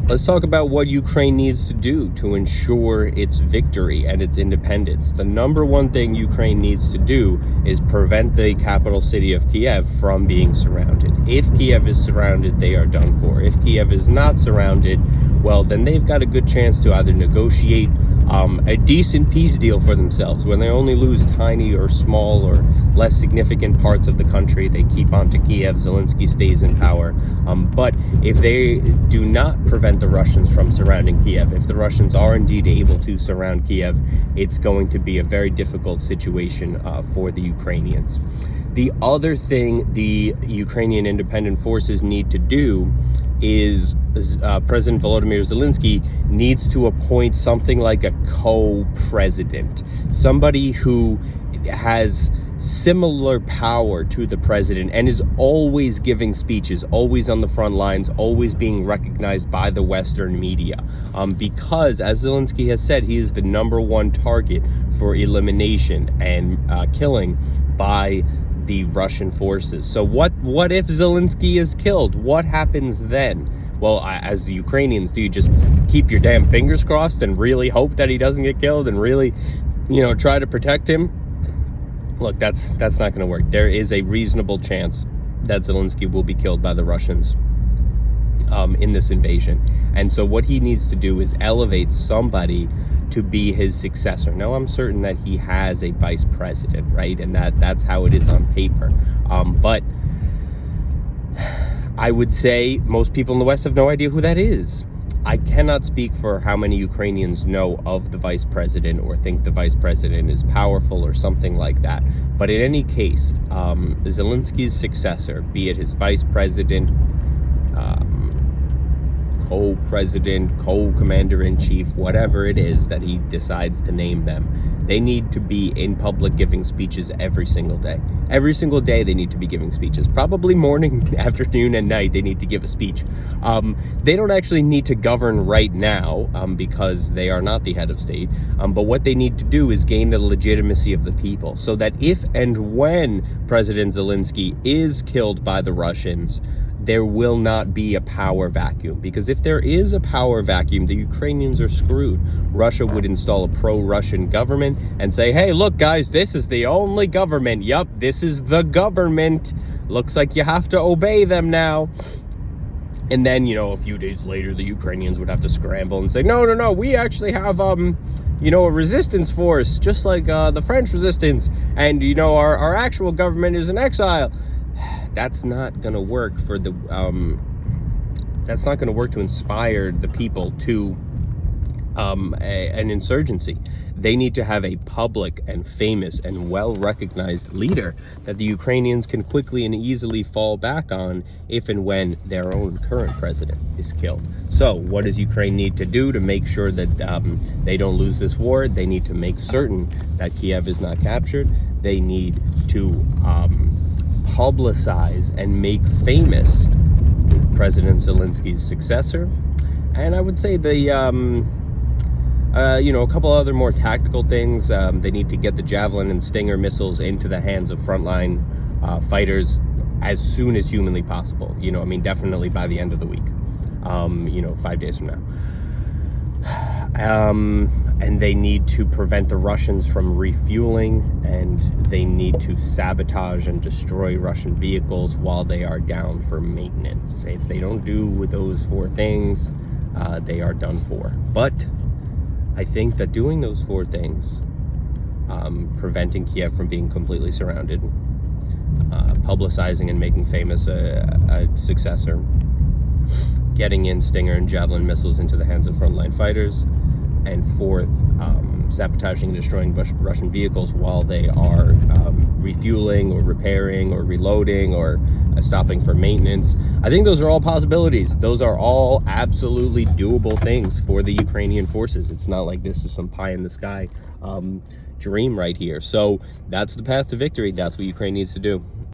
Let's talk about what Ukraine needs to do to ensure its victory and its independence. The number one thing Ukraine needs to do is prevent the capital city of Kiev from being surrounded. If Kiev is surrounded, they are done for. If Kiev is not surrounded, well, then they've got a good chance to either negotiate a decent peace deal for themselves. When they only lose tiny or small or less significant parts of the country, they keep on to Kiev. Zelensky stays in power. But if they do not prevent the Russians from surrounding Kiev, if the Russians are indeed able to surround Kiev, it's going to be a very difficult situation for the Ukrainians. The other thing the Ukrainian independent forces need to do is President Volodymyr Zelensky needs to appoint something like a co-president, somebody who has similar power to the president and is always giving speeches, always on the front lines, always being recognized by the Western media, because, as Zelensky has said, he is the number one target for elimination and killing by the Russian forces. So what if Zelensky is killed? What happens then? Well, as the Ukrainians, do you just keep your damn fingers crossed and really hope that he doesn't get killed and really, try to protect him? Look, that's not going to work. There is a reasonable chance that Zelensky will be killed by the Russians in this invasion. And so what he needs to do is elevate somebody to be his successor. Now, I'm certain that he has a vice president, right? And that's how it is on paper. But I would say most people in the West have no idea who that is. I cannot speak for how many Ukrainians know of the vice president or think the vice president is powerful or something like that. But in any case, Zelensky's successor, be it his vice president, co-president, co-commander-in-chief, whatever it is that he decides to name them, they need to be in public giving speeches every single day. Every single day they need to be giving speeches. Probably morning, afternoon, and night they need to give a speech. They don't actually need to govern right now because they are not the head of state. But what they need to do is gain the legitimacy of the people so that if and when President Zelensky is killed by the Russians, there will not be a power vacuum. Because if there is a power vacuum, the Ukrainians are screwed. Russia would install a pro-Russian government and say, hey, look, guys, this is the only government. Yup, this is the government. Looks like you have to obey them now. And then, a few days later, the Ukrainians would have to scramble and say, no, we actually have, a resistance force, just like the French resistance. And, our actual government is in exile. That's not going to work for the that's not going to work to inspire the people to an insurgency. They need to have a public and famous and well-recognized leader that the Ukrainians can quickly and easily fall back on if and when their own current president is killed. So what does Ukraine need to do to make sure that they don't lose this war? They need to make certain that Kiev is not captured. They need to publicize and make famous President Zelensky's successor. And I would say a couple other more tactical things. They need to get the Javelin and Stinger missiles into the hands of frontline fighters as soon as humanly possible. Definitely by the end of the week. 5 days from now. And they need to prevent the Russians from refueling, and they need to sabotage and destroy Russian vehicles while they are down for maintenance. If they don't do those 4 things, they are done for. But I think that doing those 4 things, preventing Kiev from being completely surrounded, publicizing and making famous a successor, getting in Stinger and Javelin missiles into the hands of frontline fighters, and 4th, sabotaging and destroying Russian vehicles while they are refueling or repairing or reloading or stopping for maintenance. I think those are all possibilities. Those are all absolutely doable things for the Ukrainian forces. It's not like this is some pie in the sky dream right here. So that's the path to victory. That's what Ukraine needs to do.